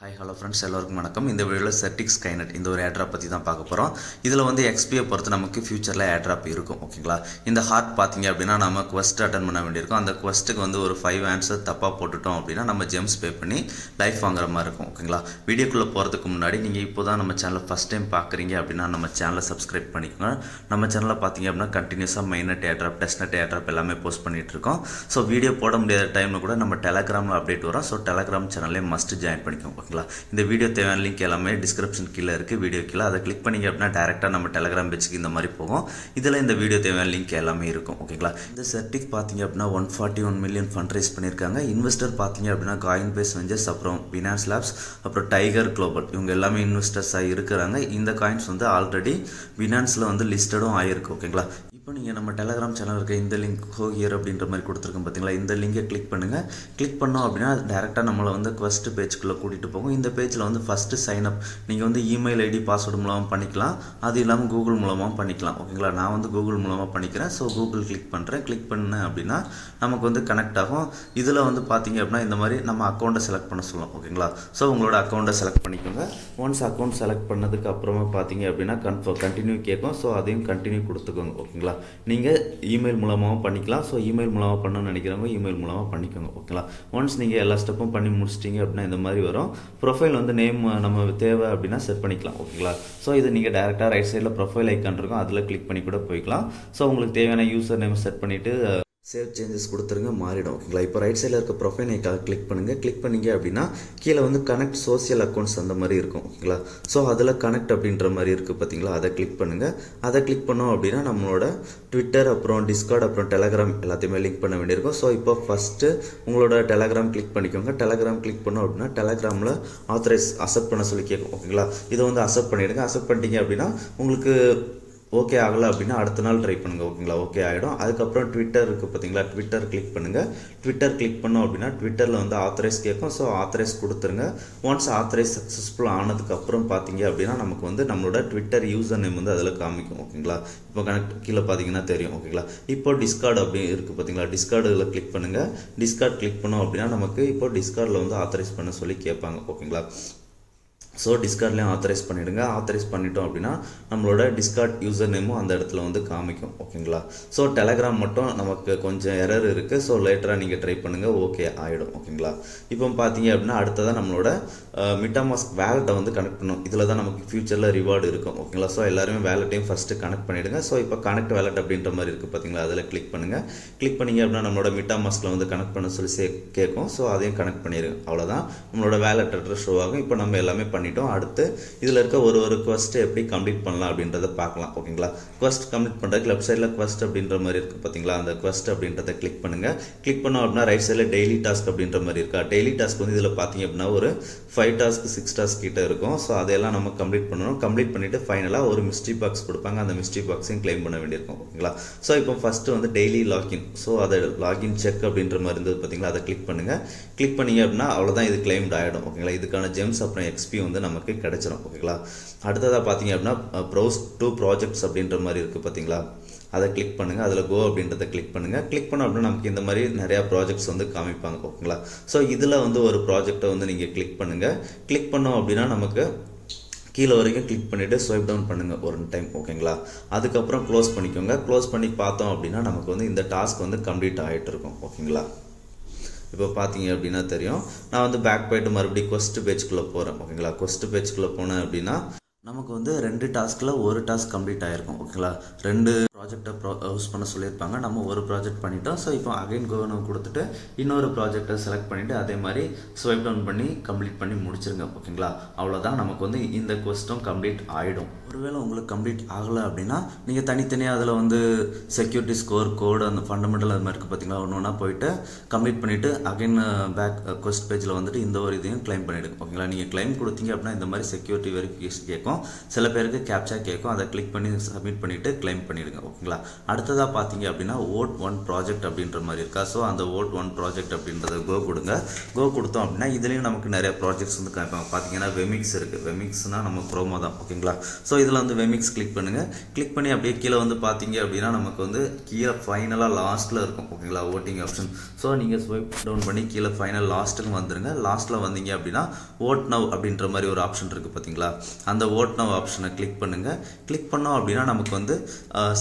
Hi hello friends எல்லோருக்கும் வணக்கம். இந்த வீடியோவில் செர்டிக் ஸ்கைநெட் இந்த ஒரு ஏர்ட்ராப் பற்றி தான் பார்க்க போகிறோம். இதில் வந்து எக்ஸ்பியை பொறுத்து நமக்கு ஃபியூச்சரில் ஏர்ட்ராப் இருக்கும். ஓகேங்களா, இந்த ஹார்ட் பார்த்தீங்க அப்படின்னா நம்ம குவஸ்ட் அட்டன் பண்ண வேண்டியிருக்கும். அந்த குவஸ்ட்டுக்கு வந்து ஒரு 5 ஆன்சர் தப்பாக போட்டுட்டோம் அப்படின்னா நம்ம ஜெம்ஸ் பே பண்ணி லைஃப் வாங்குற மாதிரி இருக்கும். ஓகேங்களா, வீடியோக்குள்ளே போகிறதுக்கு முன்னாடி நீங்கள் இப்போ தான் நம்ம சேனலை ஃபஸ்ட் டைம் பார்க்குறீங்க அப்படின்னா நம்ம சேனலை சப்ஸ்கிரைப் பண்ணிக்கோங்க. நம்ம சேனலில் பார்த்தீங்க அப்படின்னா கண்டினியூஸாக மெயினட் ஏர்ட்ராப், டெஸ்ட்நெட் ஏர்ட்ராப் எல்லாமே போஸ்ட் பண்ணிகிட்டு இருக்கோம். ஸோ வீடியோ போட முடியாத டைமில் கூட நம்ம டெலகிராமில் அப்டேட் வரும். ஸோ டெலகிராம் சேனலே மஸ்ட் ஜாயின் பண்ணிக்கோங்க. ஓகேங்களா, இந்த வீடியோ தேவையான லிங்க் எல்லாமே டிஸ்கிரிப்ஷன் கீழே இருக்குது. வீடியோ கீழே அதை கிளிக் பண்ணிங்க அப்படின்னா டேரெக்டாக நம்ம டெலகிராம் பேஜுக்கு இந்த மாதிரி போகும். இதில் இந்த வீடியோ தேவையான லிங்க் எல்லாமே இருக்கும். ஓகேங்களா, இந்த செர்டிக் பார்த்தீங்க அப்படின்னா 141 மில்லியன் ஃபண்ட் ரைஸ் பண்ணியிருக்காங்க. இன்வெஸ்டர் பார்த்தீங்க அப்படின்னா காயின்பேஸ் வெஞ்சர்ஸ், அப்புறம் பினான்ஸ் லேப்ஸ், அப்புறம் டைகர் குளோபல், இவங்க எல்லாமே இன்வெஸ்டர்ஸாக இருக்கிறாங்க. இந்த காயின்ஸ் வந்து ஆல்ரெடி பினான்ஸில் வந்து லிஸ்டடும் ஆகிருக்கு. ஓகேங்களா, இப்போ நீங்கள் நம்ம டெலகிராம் சேனல் இருக்க இந்த லிங்க் ஹியர் அப்படின்ற மாதிரி கொடுத்துருக்கோம் பார்த்தீங்களா, இந்த லிங்கை கிளிக் பண்ணுங்கள். கிளிக் பண்ணோம் அப்படின்னா டேரெக்டாக நம்மளை வந்து ஃபஸ்ட்டு பேஜ்க்குள்ளே கூட்டிகிட்டு போகும். இந்த பேஜில் வந்து ஃபஸ்ட்டு சைன் அப் நீங்கள் வந்து இமெயில் ஐடி பாஸ்வேர்டு மூலமாக பண்ணிக்கலாம், அது இல்லாமல் கூகுள் மூலமாக பண்ணிக்கலாம். ஓகேங்களா, நான் வந்து கூகுள் மூலமாக பண்ணிக்கிறேன். ஸோ கூகுள் கிளிக் பண்ணுறேன். கிளிக் பண்ணேன் அப்படின்னா நமக்கு வந்து கனெக்ட் ஆகும். இதில் வந்து பார்த்தீங்க அப்படின்னா இந்த மாதிரி நம்ம அக்கௌண்ட்டை செலக்ட் பண்ண சொல்லும். ஓகேங்களா, ஸோ உங்களோட அக்கௌண்ட்டை செலக்ட் பண்ணிக்கோங்க. ஒன்ஸ் அக்கௌண்ட் செலக்ட் பண்ணதுக்கு அப்புறமா பார்த்தீங்க அப்படின்னா கண்டினியூ கேட்கும். ஸோ அதையும் கண்டினியூ கொடுத்துக்கோங்க. ஓகேங்களா, நீங்கள் இமெயில் மூலமாகவும் பண்ணிக்கலாம். ஸோ இமெயில் மூலமாக பண்ணணும்னு நினைக்கிறவங்க இமெயில் மூலமாக பண்ணிக்கோங்க. ஓகேங்களா, ஒன்ஸ் நீங்கள் எல்லா ஸ்டெப்பும் பண்ணி முடிச்சிட்டிங்க அப்படின்னா இந்த மாதிரி வரும். ப்ரொஃபைல் வந்து நேம் நம்ம தேவை அப்படின்னா செட் பண்ணிக்கலாம். ஓகேங்களா, ஸோ இது நீங்கள் டேரெக்டாக ரைட் சைடில் ப்ரொஃபைல் ஐக்கான் இருக்கும், அதில் கிளிக் பண்ணி கூட போய்க்கலாம். ஸோ உங்களுக்கு தேவையான யூசர் நேம் செட் பண்ணிவிட்டு சேவ் சேஞ்சஸ் கொடுத்துருங்க, மாறிடும். ஓகேங்களா, இப்போ ரைட் சைடில் இருக்க ப்ரொஃபைல் ஐக்கான் கிளிக் பண்ணுங்கள். கிளிக் பண்ணிங்க அப்படின்னா கீழே வந்து கனெக்ட் சோசியல் அக்கௌண்ட்ஸ் அந்த மாதிரி இருக்கும். ஓகேங்களா, ஸோ அதில் கனெக்ட் அப்படின்ற மாதிரி இருக்குது பார்த்தீங்களா, அதை கிளிக் பண்ணுங்கள். அதை கிளிக் பண்ணோம் அப்படின்னா நம்மளோட ட்விட்டர், அப்புறம் டிஸ்கார்ட், அப்புறம் டெலகிராம் எல்லாத்தையுமே லிங்க் பண்ண வேண்டியிருக்கும். ஸோ இப்போ ஃபஸ்ட்டு உங்களோட டெலகிராம் கிளிக் பண்ணிக்கோங்க. டெலகிராம் கிளிக் பண்ணோம் அப்படின்னா டெலகிராமில் ஆத்தரைஸ் அக்செப்ட் பண்ண சொல்லி கேட்கும். ஓகேங்களா, இதை வந்து அக்செப்ட் பண்ணிவிடுங்க. அக்செப்ட் பண்ணிட்டீங்க அப்படின்னா உங்களுக்கு ஓகே ஆகலை அப்படின்னா அடுத்த நாள் ட்ரை பண்ணுங்கள். ஓகேங்களா, ஓகே ஆகிடும். அதுக்கப்புறம் ட்விட்டர் இருக்குது பார்த்தீங்களா, ட்விட்டர் கிளிக் பண்ணுங்கள். ட்விட்டர் கிளிக் பண்ணோம் அப்படின்னா ட்விட்டரில் வந்து ஆத்தரைஸ் கேட்கும். ஸோ ஆத்தரைஸ் கொடுத்துருங்க. ஒன்ஸ் ஆத்தரைஸ் சக்ஸஸ்ஃபுல் ஆனதுக்கப்புறம் பார்த்தீங்க அப்படின்னா நமக்கு வந்து நம்மளோட ட்விட்டர் யூசர் நேம் வந்து அதில் காமிக்கும். ஓகேங்களா, இப்போ கனெக்ட் கீழே பார்த்தீங்கன்னா தெரியும். ஓகேங்களா, இப்போ டிஸ்கார்டு அப்படி இருக்குது பார்த்தீங்களா, டிஸ்கார்டில் கிளிக் பண்ணுங்கள். டிஸ்கார்ட் கிளிக் பண்ணோம் அப்படின்னா நமக்கு இப்போ டிஸ்கார்டில் வந்து ஆத்தரைஸ் பண்ண சொல்லி கேட்பாங்க. ஓகேங்களா, ஸோ டிஸ்கார்ட்லேயும் ஆத்தரைஸ் பண்ணிவிடுங்க. ஆத்தரைஸ் பண்ணிட்டோம் அப்படின்னா நம்மளோட டிஸ்கார்ட் யூசர் நேமும் அந்த இடத்துல வந்து காமிக்கும். ஓகேங்களா, ஸோ டெலகிராம் மட்டும் நமக்கு கொஞ்சம் எரர் இருக்குது. ஸோ லேட்டராக நீங்கள் ட்ரை பண்ணுங்கள், ஓகே ஆகிடும். ஓகேங்களா, இப்போ பார்த்தீங்க அப்படின்னா அடுத்ததான் நம்மளோட மிட்டாமாஸ்க் வேலெட்டை வந்து கனெக்ட் பண்ணும். இதில் தான் நமக்கு ஃபியூச்சரில் ரிவார்டு இருக்கும். ஓகேங்களா, ஸோ எல்லாருமே வேலெட்டையும் ஃபஸ்ட்டு கனெக்ட் பண்ணிவிடுங்க. ஸோ இப்போ கனெக்ட் வேலெட் அப்படின்ற மாதிரி இருக்குது பார்த்தீங்களா, அதில் கிளிக் பண்ணுங்கள். கிளிக் பண்ணிங்க அப்படின்னா நம்மளோட மிட்டாமாஸ்கில் வந்து கனெக்ட் பண்ண சொல்லி கேட்கும். ஸோ அதையும் கனெக்ட் பண்ணிடுங்க. அவ்வளோதான், நம்மளோட வேலெட் அட்ரஸ் ஷோ ஆகும். இப்போ நம்ம எல்லாமே பண்ணிட்டோம். அடுத்து இதில் இருக்க ஒரு குவஸ்ட்டை எப்படி கம்ப்ளீட் பண்ணலாம் அப்படின்றத பார்க்கலாம். ஓகேங்களா, குவஸ்ட் கம்ப்ளீட் பண்ணுறதுக்கு லெஃப்ட் சைடில் குவஸ்ட் அப்படின்ற மாதிரி இருக்குது பார்த்தீங்களா, அந்த குவஸ்ட் அப்படின்றத கிளிக் பண்ணுங்கள். கிளிக் பண்ணோம் அப்படின்னா ரைட் சைடில் டெய்லி டாஸ்க் அப்படின்ற மாதிரி இருக்கா. டெய்லி டாஸ்க் வந்து இதில் பார்த்தீங்க அப்படின்னா ஒரு 5 டாஸ்க் 6 டாஸ்க் கிட்ட இருக்கும். ஸோ அதையெல்லாம் நம்ம கம்ப்ளீட் பண்ணணும். கம்ப்ளீட் பண்ணிவிட்டு ஃபைனலாக ஒரு மிஸ்ட்ரி பாக்ஸ் கொடுப்பாங்க. அந்த மிஸ்ட்ரி பாக்ஸையும் கிளைம் பண்ண வேண்டியிருக்கும். ஓகேங்களா, ஸோ இப்போ ஃபஸ்ட்டு வந்து டெய்லி லாகின், ஸோ அதை லாகின் செக் அப்படின்ற மாதிரி இருந்தது பார்த்தீங்களா, அதை கிளிக் பண்ணுங்கள். கிளிக் பண்ணிங்க அப்படின்னா அவ்வளோதான், இது கிளைம்ட் ஆகிடும். ஓகேங்களா, இதுக்கான ஜெம்ஸ் அப்புறம் எக்ஸ்பி வந்து நமக்கு கிடைச்சிடும். ஓகேங்களா, அடுத்ததாக பார்த்தீங்க அப்படின்னா ப்ரௌஸ் டு ப்ராஜெக்ட்ஸ் அப்படின்ற மாதிரி இருக்குது பார்த்தீங்களா, அதை கிளிக் பண்ணுங்கள். அதில் கோ அப்படின்றத கிளிக் பண்ணுங்கள். கிளிக் பண்ணோம் அப்படின்னா நமக்கு இந்த மாதிரி நிறையா ப்ராஜெக்ட்ஸ் வந்து காமிப்பாங்க. ஓகேங்களா, ஸோ இதில் வந்து ஒரு ப்ராஜெக்டை வந்து நீங்கள் கிளிக் பண்ணுங்கள். கிளிக் பண்ணோம் அப்படின்னா நமக்கு கீழே வரைக்கும் கிளிக் பண்ணிவிட்டு ஸ்வைப் டவுன் பண்ணுங்கள் ஒரு டைம். ஓகேங்களா, அதுக்கப்புறம் க்ளோஸ் பண்ணிக்கோங்க. க்ளோஸ் பண்ணி பார்த்தோம் அப்படின்னா நமக்கு வந்து இந்த டாஸ்க் வந்து கம்ப்ளீட் ஆகிட்டு இருக்கும். ஓகேங்களா, இப்போ பார்த்தீங்க அப்படின்னா தெரியும். நான் வந்து பேக் போய்ட்டு மறுபடியும் கொஸ்ட் பேஜ்குள்ளே போகிறேன். ஓகேங்களா, கொஸ்ட் பேஜ்குள்ளே போனேன் அப்படின்னா நமக்கு வந்து 2 டாஸ்கில் ஒரு டாஸ்க் கம்ப்ளீட் ஆகிருக்கும். ஓகேங்களா, 2 ப்ராஜெக்டை யூஸ் பண்ண சொல்லியிருப்பாங்க. நம்ம ஒரு ப்ராஜெக்ட் பண்ணிட்டோம். ஸோ இப்போ அகைன் கோவனம் கொடுத்துட்டு இன்னொரு ப்ராஜெக்டை செலக்ட் பண்ணிவிட்டு அதே மாதிரி ஸ்வைப் டவுன் பண்ணி கம்ப்ளீட் பண்ணி முடிச்சிருங்க. ஓகேங்களா, அவ்வளோதான், நமக்கு வந்து இந்த கொஸ்டும் கம்ப்ளீட் ஆகிடும். ஒருவேளை உங்களுக்கு கம்ப்ளீட் ஆகலை அப்படின்னா நீங்கள் தனித்தனியாக அதில் வந்து செக்யூரிட்டி ஸ்கோர், கோடு, அந்த ஃபண்டமெண்டல் அது மாதிரி இருக்குது பார்த்தீங்களா, ஒன்று ஒன்றா போயிட்டு கம்ப்ளீட் பண்ணிவிட்டு அகைன் பேக் கொஸ்ட் பேஜில் வந்துட்டு இந்த ஒரு இதையும் கிளைம் பண்ணிவிடுங்க. ஓகேங்களா, நீங்கள் கிளைம் கொடுத்தீங்க அப்படின்னா இந்த மாதிரி செக்யூரிட்டி வெரிஃபிகேஷன் கேட்கும். சில பேருக்கு கேப்சா கேட்கும். அதை கிளிக் பண்ணி சப்மிட் பண்ணிவிட்டு கிளைம் பண்ணிவிடுங்க. ஓகேங்களா. அடுத்ததாக பார்த்தீங்க அப்படின்னா ஓட் ஒன் ப்ராஜெக்ட் அப்படின்ற மாதிரி இருக்கா. ஸோ அந்த ஓட் ஒன் ப்ராஜெக்ட் அப்படின்றத கோ கொடுங்க. கோ கொடுத்தோம் அப்படின்னா இதுலேயும் நமக்கு நிறைய ப்ராஜெக்ட்ஸ் வந்து காமிப்பாங்க. பார்த்தீங்கன்னா வெமிக்ஸ் இருக்குது. வெமிக்ஸ்னால் நம்ம ப்ரோமோ தான் ஓகேங்களா. ஸோ இதில் வந்து வெமிக்ஸ் கிளிக் பண்ணுங்கள். கிளிக் பண்ணி அப்படியே கீழே வந்து பார்த்தீங்க அப்படின்னா நமக்கு வந்து கீழே ஃபைனலாக லாஸ்ட்டில் இருக்கும் ஓகேங்களா ஓட்டிங் ஆப்ஷன். ஸோ நீங்கள் ஸ்வைப் டவுன் பண்ணி கீழே ஃபைனல் லாஸ்ட்டுக்கு வந்துடுங்க. லாஸ்ட்டில் வந்தீங்க அப்படின்னா ஓட் நவ் அப்படின்ற மாதிரி ஒரு ஆப்ஷன் இருக்குது பார்த்தீங்களா. அந்த ஓட் நவ் ஆப்ஷனை கிளிக் பண்ணுங்கள். கிளிக் பண்ணோம் அப்படின்னா நமக்கு வந்து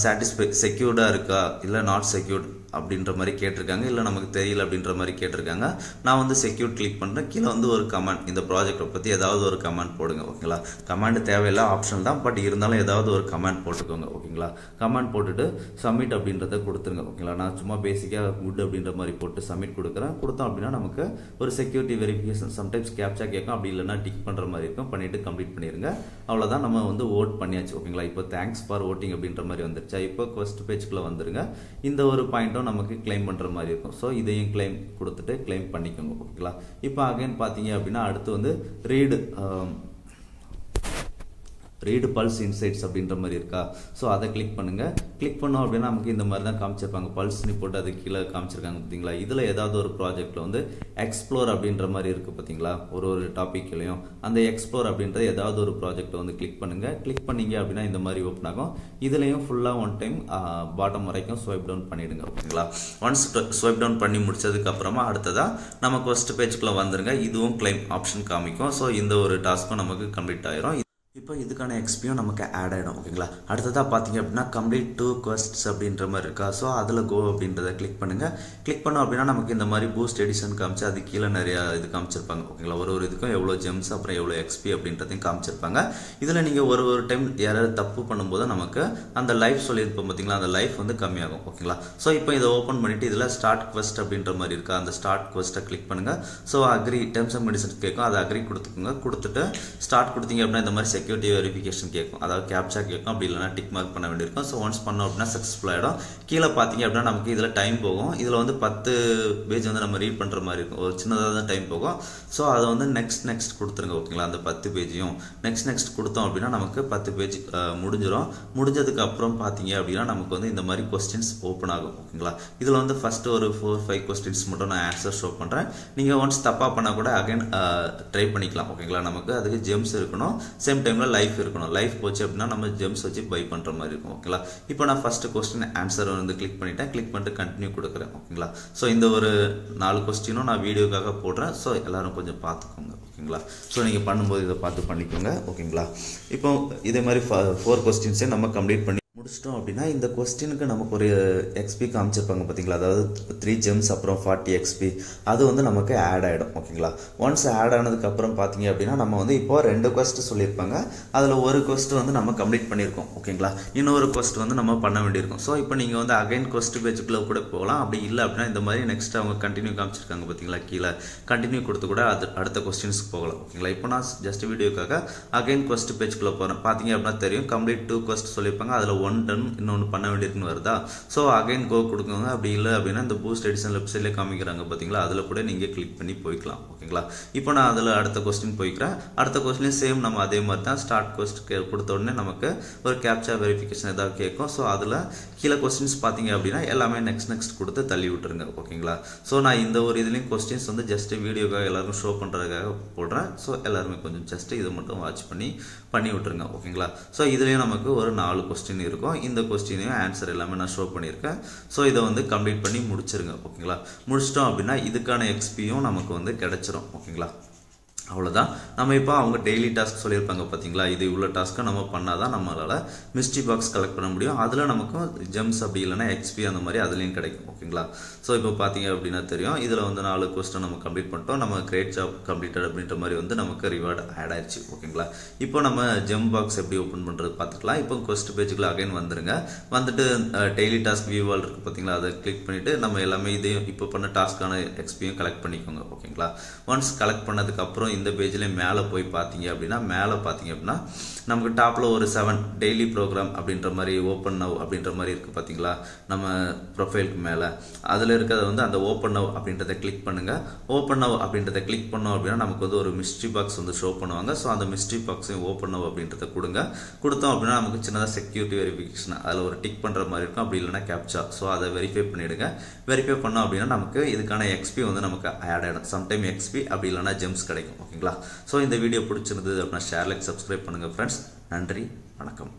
செக்யூர்டாக இருக்கா இல்லை நாட் செக்யூர்ட் அப்படின்ற மாதிரி கேட்டிருக்காங்க. இல்லை நமக்கு தெரியல அப்படின்ற மாதிரி கேட்டிருக்காங்க. நான் வந்து செக்யூர் கிளிக் பண்ணுறேன். கீழே வந்து ஒரு கமெண்ட் இந்த ப்ராஜெக்டை பற்றி ஏதாவது ஒரு கமெண்ட் போடுங்க ஓகேங்களா. கமெண்ட் தேவையில்லை ஆப்ஷன் தான், பட் இருந்தாலும் ஏதாவது ஒரு கமெண்ட் போட்டுக்கோங்க ஓகேங்களா. கமெண்ட் போட்டுட்டு சப்மிட் அப்படின்றத கொடுத்துருங்க ஓகேங்களா. நான் சும்மா பேசிக்காக குட் அப்படின்ற மாதிரி போட்டு சப்மிட் கொடுக்குறேன். கொடுத்தோம் அப்படின்னா நமக்கு ஒரு செக்யூரிட்டி வெரிஃபிகேஷன் சம்டைம்ஸ் கேப்சா கேட்கும். அப்படி இல்லைன்னா டிக் பண்ணுற மாதிரி இருக்கும். பண்ணிவிட்டு கம்ப்ளீட் பண்ணிடுங்க. அவ்வளோதான், நம்ம வந்து ஓட் பண்ணியாச்சு ஓகேங்களா. இப்போ தேங்க்ஸ் ஃபார் ஓட்டிங் அப்படின்ற மாதிரி வந்துருச்சா. இப்போ ஃபர்ஸ்ட் பேஜ்க்குள்ளே வந்துருங்க. இந்த ஒரு பாயிண்ட்டும் நமக்கு கிளைம் பண்ணுற மாதிரி இருக்கும். ஸோ இதையும் கிளைம் கொடுத்துட்டு கிளைம் பண்ணிக்கோங்க ஓகேங்களா. இப்போ அகைன் பார்த்தீங்க அப்படின்னா அடுத்து வந்து ரீடு பல்ஸ் இன்சைட்ஸ் அப்படின்ற மாதிரி இருக்கா. ஸோ அதை கிளிக் பண்ணுங்கள். கிளிக் பண்ணோம் அப்படின்னா நமக்கு இந்த மாதிரி தான் காமிச்சிருப்பாங்க. பல்ஸ்னு போட்டு அது கீழே காமிச்சிருக்காங்க பார்த்தீங்களா. இதில் ஏதாவது ஒரு ப்ராஜெக்டில் வந்து எக்ஸ்ப்ளோர் அப்படின்ற மாதிரி இருக்குது பார்த்தீங்களா. ஒரு டாப்பிக்லையும் அந்த எக்ஸ்ப்ளோர் அப்படின்றது ஏதாவது ஒரு ப்ராஜெக்டை வந்து கிளிக் பண்ணுங்கள். கிளிக் பண்ணீங்க அப்படின்னா இந்த மாதிரி ஓப்பன் ஆகும். இதுலேயும் ஃபுல்லாக ஒன் டைம் பாட்டம் வரைக்கும் ஸ்வைப் டவுன் பண்ணிவிடுங்க ஓகேங்களா. ஒன்ஸ் ஸ்வைப் டவுன் பண்ணி முடிச்சதுக்கப்புறமா அடுத்ததாக நம்ம ஃபர்ஸ்ட் பேஜுக்குள்ளே வந்துருங்க. இதுவும் கிளைம் ஆப்ஷன் காமிக்கும். ஸோ இந்த ஒரு டாஸ்க்கும் நமக்கு கம்ப்ளீட் ஆயிரும். இப்போ இதுக்கான எக்ஸ்பியும் நமக்கு ஆட் ஆகிடும் ஓகேங்களா. அடுத்ததாக பார்த்தீங்க அப்படின்னா கம்ப்ளீட் 2 quests அப்படின்ற மாதிரி இருக்கா. ஸோ அதில் கோ அப்படின்றத கிளிக் பண்ணுங்கள். கிளிக் பண்ணோம் அப்படின்னா நமக்கு இந்த மாதிரி பூஸ்ட் எடிஷன் காமிச்சு அது கீழே நிறையா இது காமிச்சிருப்பாங்க ஓகேங்களா. ஒரு இதுக்கும் எவ்வளோ ஜெம்ஸ் அப்புறம் எவ்வளோ எக்ஸ்பி அப்படின்றதையும் காமிச்சிருப்பாங்க. இதில் நீங்கள் ஒரு டைம் யாராவது தப்பு பண்ணும்போது நமக்கு அந்த லைஃப் சொல்லியிருப்போம் பார்த்தீங்களா, அந்த லைஃப் வந்து கம்மியாகும் ஓகேங்களா. ஸோ இப்போ இதை ஓப்பன் பண்ணிவிட்டு இதில் ஸ்டார்ட் quest அப்படின்ற மாதிரி இருக்கா. அந்த ஸ்டார்ட் quest-ஐ கிளிக் பண்ணுங்கள். So agree terms and conditions கேட்கும். அதை அக்ரி கொடுத்துக்கோங்க. கொடுத்துட்டு ஸ்டார்ட் கொடுத்தீங்க அப்படின்னா இந்த மாதிரி செக்யூரிட்டி வெரிஃபிகேஷன் கேட்கும். அதாவது கேப்சா கேட்கும். அப்படி இல்லைனா டிக் மார்க் பண்ண வேண்டியிருக்கும். ஸோ ஒன்ஸ் பண்ணோம் அப்படின்னா சக்ஸஸ்ஃபுல் ஆகிடும். கீழே பார்த்தீங்க அப்படின்னா நமக்கு இதில் டைம் போகும். இதில் வந்து 10 பேஜ் வந்து நம்ம ரீட் பண்ணுற மாதிரி இருக்கும். ஒரு சின்னதாக தான் டைம் போகும். ஸோ அதை வந்து நெக்ஸ்ட் கொடுத்துருங்க ஓகேங்களா. அந்த 10 பேஜையும் நெக்ஸ்ட் கொடுத்தோம் அப்படின்னா நமக்கு 10 பேஜ் முடிஞ்சிடும். முடிஞ்சதுக்கு அப்புறம் பார்த்தீங்க அப்படின்னா நமக்கு வந்து இந்த மாதிரி கொஸ்டின்ஸ் ஓப்பன் ஆகும் ஓகேங்களா. இதில் வந்து ஃபர்ஸ்ட் ஒரு 4-5 கொஸ்டின்ஸ் மட்டும் நான் ஆன்சர் ஷோ பண்ணுறேன். நீங்கள் ஒன்ஸ் தப்பாக பண்ணால் கூட அகைன் ட்ரை பண்ணிக்கலாம் ஓகேங்களா. நமக்கு அதுக்கு ஜெம்ஸ் இருக்கணும். சேம் டைமில் லைஃப் இருக்கணும். லைஃப் போச்சு அப்படின்னா நம்ம ஜெம்ஸ் வச்சு பை பண்ணுற மாதிரி இருக்கும் ஓகேங்களா. இப்போ நான் ஃபர்ஸ்ட் கொஸ்டின் ஆன்சர் வந்து கிளிக் பண்ணிட்டேன். கிளிக் பண்ணிட்டு கண்டினியூ கொடுக்குறேன் ஓகேங்களா. ஸோ இந்த ஒரு 4 கொஸ்டினும் நான் வீடியோக்காக போடுறேன். ஸோ எல்லாரும் கொஞ்சம் பார்த்துக்கோங்க ஓகேங்களா. ஸோ நீங்கள் பண்ணும்போது இதை பார்த்து பண்ணிக்கோங்க ஓகேங்களா. இப்போ இதே மாதிரி 4 கொஸ்டின்ஸே நம்ம கம்ப்ளீட் பண்ணி முடிச்சிட்டோம் அப்படின்னா இந்த கொஸ்டினுக்கு நமக்கு ஒரு எக்ஸ்பி காமிச்சிருப்பாங்க பார்த்தீங்களா. அதாவது 3 ஜெம்ஸ் அப்புறம் 40 எக்ஸ்பி அது வந்து நமக்கு ஆட் ஆகிடும் ஓகேங்களா. ஒன்ஸ் ஆட் ஆனதுக்கப்புறம் பார்த்தீங்க அப்படின்னா நம்ம வந்து இப்போ 2 quest சொல்லியிருப்பாங்க. அதில் ஒரு quest வந்து நம்ம கம்ப்ளீட் பண்ணியிருக்கோம் ஓகேங்களா. இன்னொரு quest வந்து நம்ம பண்ண வேண்டியிருக்கும். ஸோ இப்போ நீங்கள் வந்து அகைன் quest பேஜுக்குள்ளே கூட போகலாம். அப்படி இல்லை அப்படின்னா இந்த மாதிரி நெக்ஸ்ட் அவங்க கண்டினியூ காமிச்சிருக்காங்க பார்த்தீங்களா. கீழே கண்டினியூ கொடுத்து கூட அது அடுத்த கொஸ்டின்ஸ்க்கு போகலாம் ஓகேங்களா. இப்போ நான் ஜஸ்ட் வீடியோக்காக அகைன் quest பேஜுக்குள்ளே போகிறேன். பார்த்தீங்க அப்படின்னா தெரியும் கம்ப்ளீட் 2 quest சொல்லியிருப்பாங்க. அதில் 1 டன் இன்னொன்று பண்ண வேண்டியிருக்குன்னு வருதா. ஸோ அகைன் கோ கொடுக்குங்க. அப்படி இல்லை அப்படின்னா இந்த பூஸ்ட் எடிஷன் லெஃப்ட் சைட்லேயே காமிக்கிறாங்க பார்த்தீங்களா. அதில் கூட நீங்கள் கிளிக் பண்ணி போய்க்கலாம் ஓகேங்களா. இப்போ நான் அதில் அடுத்த கொஸ்டின் போய்க்கிறேன். அடுத்த கொஸ்டின் சேம் நம்ம அதே மாதிரி தான் ஸ்டார்ட் கொஸ்ட் கொடுத்த உடனே நமக்கு ஒரு கேப்சா வெரிஃபிகேஷன் ஏதாவது கேட்கும். ஸோ அதில் கீழே கொஸ்டின்ஸ் பார்த்தீங்க அப்படின்னா எல்லாமே நெக்ஸ்ட் கொடுத்து தள்ளி விட்டுருங்க ஓகேங்களா. ஸோ நான் இந்த ஒரு இதுலேயும் கொஸ்டின்ஸ் வந்து ஜஸ்ட் வீடியோக்காக எல்லாருக்கும் ஷோ பண்ணுறதுக்காக போடுறேன். ஸோ எல்லாருமே கொஞ்சம் ஜஸ்ட் இதை மட்டும் வாட்ச் பண்ணி விட்டுருங்க ஓகேங்களா. ஸோ இதுலேயும் நமக்கு ஒரு 4 கொஸ்டின் இருக்கும். இந்த கொஸ்டினையும் ஆன்சர் எல்லாமே நான் ஷோ பண்ணியிருக்கேன். ஸோ இதை வந்து கம்ப்ளீட் பண்ணி முடிச்சிருங்க ஓகேங்களா. முடிச்சிட்டோம் அப்படின்னா இதுக்கான எக்ஸ்பியும் நமக்கு வந்து கிடைச்சிரும் ஓகேங்களா. அவ்வளோதான். நம்ம இப்போ அவங்க டெய்லி டாஸ்க் சொல்லியிருப்பாங்க பார்த்தீங்களா. இது இவ்வளோ டாஸ்க்கை நம்ம பண்ணால் தான் நம்மளால் மிஸ்ட்ரி பாக்ஸ் கலெக்ட் பண்ண முடியும். அதில் நமக்கும் ஜெம்ஸ் அப்படி இல்லைனா எக்ஸ்பி அந்த மாதிரி அதுலேயும் கிடைக்கும் ஓகேங்களா. ஸோ இப்போ பார்த்தீங்க அப்படின்னா தெரியும் இதில் வந்து 4 கொஸ்டின் நம்ம கம்ப்ளீட் பண்ணிட்டோம். நம்ம கிரேட் ஜாப் கம்ப்ளீட்டட் அப்படின்ற மாதிரி வந்து நமக்கு ரிவார்டு ஆட் ஆயிடுச்சு ஓகேங்களா. இப்போ நம்ம ஜெம் பாக்ஸ் எப்படி ஓப்பன் பண்ணுறது பார்த்துக்கலாம். இப்போ கொஸ்ட் பேஜுக்குள்ள அகைன் வந்துருங்க. வந்துட்டு டெய்லி டாஸ்க் வியூவால் இருக்குது பார்த்தீங்களா. அதை கிளிக் பண்ணிவிட்டு நம்ம எல்லாமே இதையும் இப்போ பண்ண டாஸ்க்கான எக்ஸ்பியும் கலெக்ட் பண்ணிக்கோங்க ஓகேங்களா. ஒன்ஸ் கலெக்ட் பண்ணதுக்கப்புறம் இந்த பேஜ்ல மேலே போய் பார்த்தீங்க அப்படின்னா மேலே பார்த்தீங்க அப்படின்னா நமக்கு டாப்பில் ஒரு 7 டெய்லி ப்ரோக்ராம் அப்படின்ற மாதிரி ஓப்பன் நவ் அப்படின்ற மாதிரி இருக்குது பார்த்தீங்களா நம்ம ப்ரொஃபைலுக்கு மேலே. அதில் இருக்கிறத வந்து அந்த ஓப்பன் நவ் அப்படின்றத கிளிக் பண்ணுங்கள். ஓப்பன் நவ் அப்படின்றத கிளிக் பண்ணோம் அப்படின்னா நமக்கு வந்து ஒரு மிஸ்ட்ரி பாக்ஸ் வந்து ஷோ பண்ணுவாங்க. ஸோ அந்த மிஸ்ட்ரி பாக்ஸையும் ஓப்பன் நவ் அப்படின்றத கொடுத்தோம் அப்படின்னா நமக்கு சின்னதாக செக்யூரிட்டி வெரிஃபிகேஷன் அதில் ஒரு டிக் பண்ணுற மாதிரி இருக்கும். அப்படி இல்லைனா கேப்சா. ஸோ அதை வெரிஃபை பண்ணிவிடுங்க. வெரிஃபை பண்ணோம் அப்படின்னா நமக்கு இதுக்கான எக்ஸ்பி வந்து நமக்கு ஆட் ஆகிடும். சம்டைம் எக்ஸ்பி அப்படி இல்லைனா ஜெம்ஸ் கிடைக்கும். ஓகேங்களா. ஸோ இந்த வீடியோ பிடிச்சிருந்தது அப்படின்னா ஷேர் லைக் சப்ஸ்கிரைப் பண்ணுங்கள் ஃப்ரெண்ட்ஸ். நன்றி, வணக்கம்.